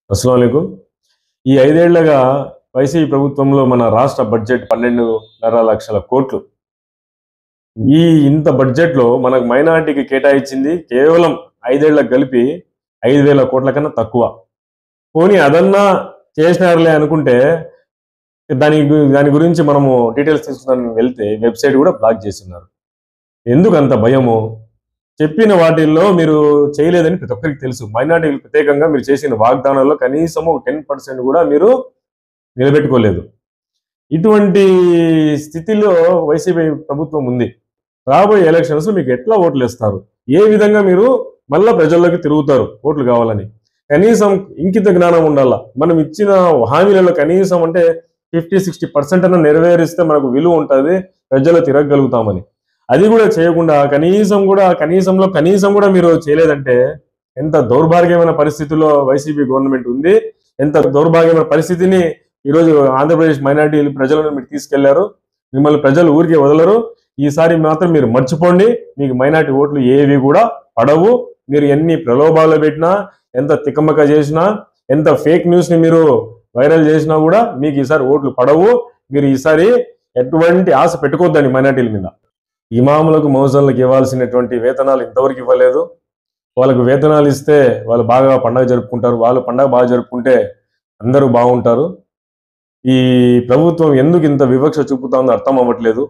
అస్సలాముఅలైకుం. ఈ 5 ఏళ్లుగా వైసీపీ ప్రభుత్వంలో మన రాష్ట్ర బడ్జెట్ 12.5 లక్షల కోట్లు. ఈ ఇంత బడ్జెట్‌లో మనకు మైనారిటీకి కేటాయించింది కేవలం 5 ఏళ్లకు కలిపి 5,000 కోట్ల కన్నా తక్కువ. పోనీ అదన్నా చేసినారులే అనుకుంటే దాని గురించి మనము డీటెయిల్స్ తీసుకుందానికి వెళ్తే వెబ్‌సైట్ కూడా బ్లాక్ చేసున్నారు. ఎందుకంత భయము? చెప్పిన వాటిల్లో మీరు చేయలేదని ప్రతి ఒక్కరికి తెలుసు. మైనారిటీలకు ప్రత్యేకంగా మీరు చేసిన వాగ్దానాల్లో కనీసం 10% కూడా మీరు నిలబెట్టుకోలేదు. ఇటువంటి స్థితిలో వైసీపీ ప్రభుత్వం ఉంది. రాబోయే ఎలక్షన్స్ మీకు ఎట్లా ఓట్లేస్తారు? ఏ విధంగా మీరు మళ్ళా ప్రజల్లోకి తిరుగుతారు ఓట్లు కావాలని? కనీసం ఇంకిత జ్ఞానం ఉండాల. మనం ఇచ్చిన హామీలలో కనీసం అంటే 50-60% అన్న నెరవేరిస్తే మనకు విలువ ఉంటుంది, ప్రజలు తిరగగలుగుతామని. అది కూడా చేయకుండా కనీసం కూడా మీరు చేయలేదంటే ఎంత దౌర్భాగ్యమైన పరిస్థితుల్లో వైసీపీ గవర్నమెంట్ ఉంది, ఎంత దౌర్భాగ్యమైన పరిస్థితిని ఈరోజు ఆంధ్రప్రదేశ్ మైనారిటీ ప్రజలను మీరు తీసుకెళ్లారు. మిమ్మల్ని ప్రజలు ఊరికే వదలరు. ఈసారి మాత్రం మీరు మర్చిపోండి. మీకు మైనారిటీ ఓట్లు ఏవి కూడా పడవు. మీరు ఎన్ని ప్రలోభాలు పెట్టినా, ఎంత తికమక చేసినా, ఎంత ఫేక్ న్యూస్ ని మీరు వైరల్ చేసినా కూడా మీకు ఈసారి ఓట్లు పడవు. మీరు ఈసారి ఎటువంటి ఆశ పెట్టుకోవద్దని మైనారిటీల మీద. ఇమాములకు మౌజన్లకు ఇవ్వాల్సినటువంటి వేతనాలు ఇంతవరకు ఇవ్వలేదు. వాళ్ళకు వేతనాలు ఇస్తే వాళ్ళు బాగా పండగ జరుపుకుంటారు. వాళ్ళు పండగ బాగా జరుపుకుంటే అందరూ బాగుంటారు. ఈ ప్రభుత్వం ఎందుకు ఇంత వివక్ష చూపుతుందో అర్థం అవ్వట్లేదు.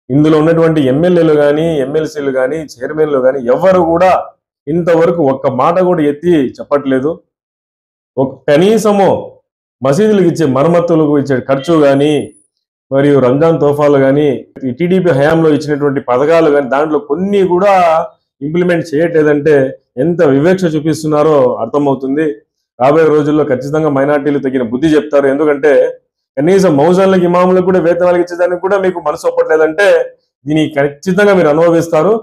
ఇందులో ఉన్నటువంటి ఎమ్మెల్యేలు కానీ, ఎమ్మెల్సీలు కానీ, చైర్మన్లు కానీ ఎవరు కూడా ఇంతవరకు ఒక్క మాట కూడా ఎత్తి చెప్పట్లేదు. కనీసము మసీదులకు ఇచ్చే మరమ్మతులకు ఇచ్చే ఖర్చు కానీ, మరియు రంజాన్ తోఫాలు కానీ, టీడీపీ హయాంలో ఇచ్చినటువంటి పథకాలు కానీ దాంట్లో కొన్ని కూడా ఇంప్లిమెంట్ చేయట్లేదంటే ఎంత వివక్ష చూపిస్తున్నారో అర్థమవుతుంది. రాబోయే రోజుల్లో ఖచ్చితంగా మైనార్టీలు తగిన బుద్ధి చెప్తారు. ఎందుకంటే కనీసం మౌజన్లకు, ఇమాములకు కూడా వేతనాలు ఇచ్చేదానికి కూడా మీకు మనసు ఒప్పట్లేదంటే దీన్ని ఖచ్చితంగా మీరు అనుభవిస్తారు.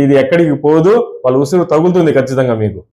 ఇది ఎక్కడికి పోదు, వాళ్ళ ఉసురు తగులుతుంది ఖచ్చితంగా మీకు.